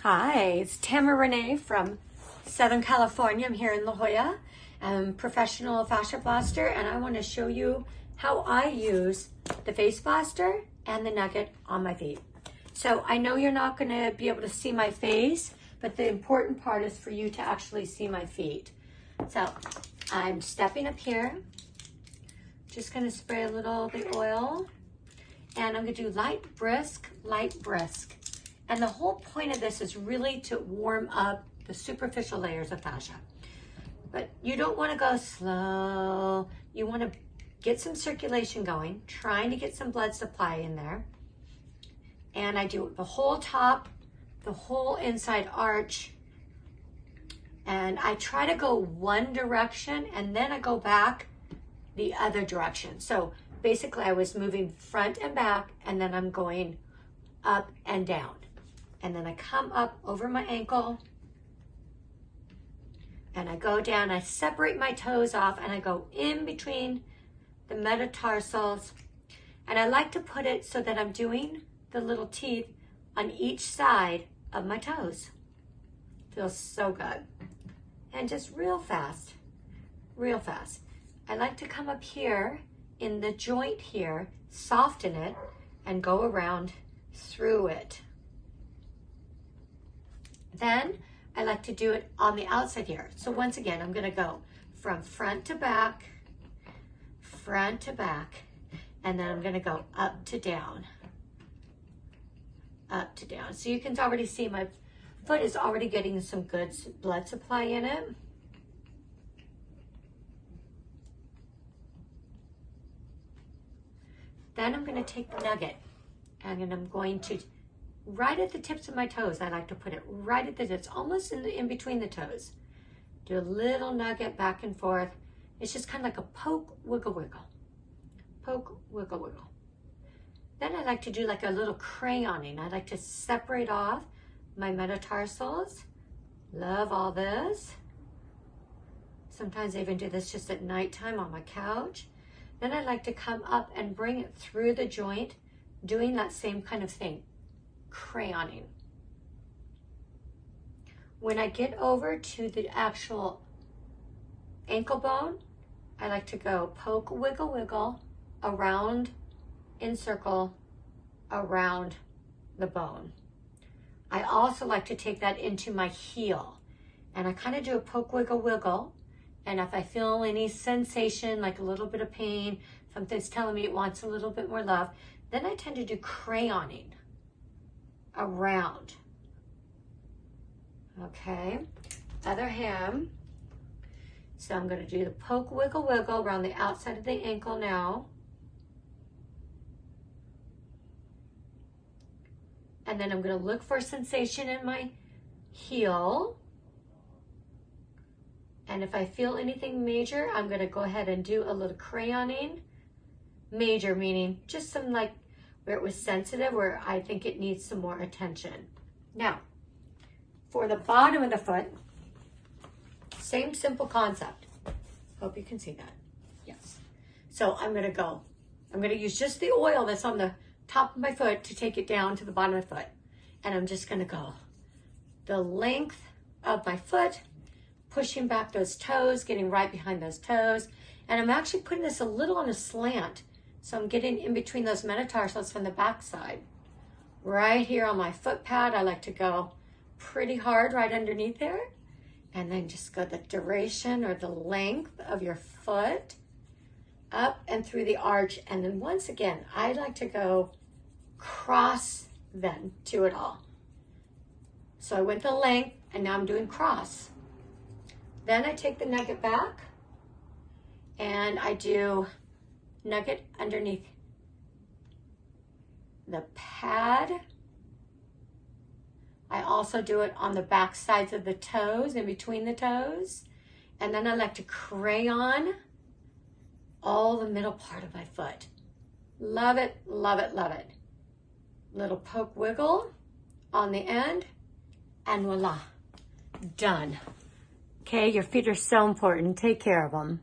Hi, it's Tamara Renee from Southern California. I'm here in La Jolla. I'm a professional fascia blaster, and I want to show you how I use the FaceBlaster and the Nugget on my feet. So I know you're not going to be able to see my face, but the important part is for you to actually see my feet. So I'm stepping up here, just going to spray a little of the oil, and I'm going to do light, brisk, light, brisk. And the whole point of this is really to warm up the superficial layers of fascia. But you don't want to go slow. You want to get some circulation going, trying to get some blood supply in there. And I do the whole top, the whole inside arch. And I try to go one direction and then I go back the other direction. So basically I was moving front and back, and then I'm going up and down. And then I come up over my ankle and I go down, I separate my toes off and I go in between the metatarsals. And I like to put it so that I'm doing the little teeth on each side of my toes. Feels so good. And just real fast, real fast. I like to come up here in the joint here, soften it, and go around through it. Then I like to do it on the outside here. So once again, I'm going to go from front to back, and then I'm going to go up to down, up to down. So you can already see my foot is already getting some good blood supply in it. Then I'm going to take the Nugget and I'm going to right at the tips of my toes. I like to put it right at the tips, almost in between the toes. Do a little Nugget back and forth. It's just kind of like a poke, wiggle, wiggle. Poke, wiggle, wiggle. Then I like to do like a little crayoning. I like to separate off my metatarsals. Love all this. Sometimes I even do this just at nighttime on my couch. Then I like to come up and bring it through the joint, doing that same kind of thing. Crayoning. When I get over to the actual ankle bone, I like to go poke, wiggle, wiggle, around, in circle, around the bone. I also like to take that into my heel, and I kind of do a poke, wiggle, wiggle, and if I feel any sensation, like a little bit of pain, something's telling me it wants a little bit more love, then I tend to do crayoning around. Okay, other hand. So I'm going to do the poke, wiggle, wiggle around the outside of the ankle now. And then I'm going to look for sensation in my heel. And if I feel anything major, I'm going to go ahead and do a little crayoning. Major meaning just some like where it was sensitive, where I think it needs some more attention. Now, for the bottom of the foot, same simple concept. Hope you can see that. Yes. So I'm going to use just the oil that's on the top of my foot to take it down to the bottom of the foot. And I'm just going to go the length of my foot, pushing back those toes, getting right behind those toes. And I'm actually putting this a little on a slant. So I'm getting in between those metatarsals from the back side. Right here on my foot pad, I like to go pretty hard right underneath there. And then just go the duration or the length of your foot up and through the arch. And then once again, I like to go cross then to it all. So I went the length and now I'm doing cross. Then I take the Nugget back and I do Nugget underneath the pad. I also do it on the back sides of the toes, in between the toes. And then I like to crayon all the middle part of my foot. Love it, love it, love it. Little poke wiggle on the end, and voila, done. Okay, your feet are so important. Take care of them.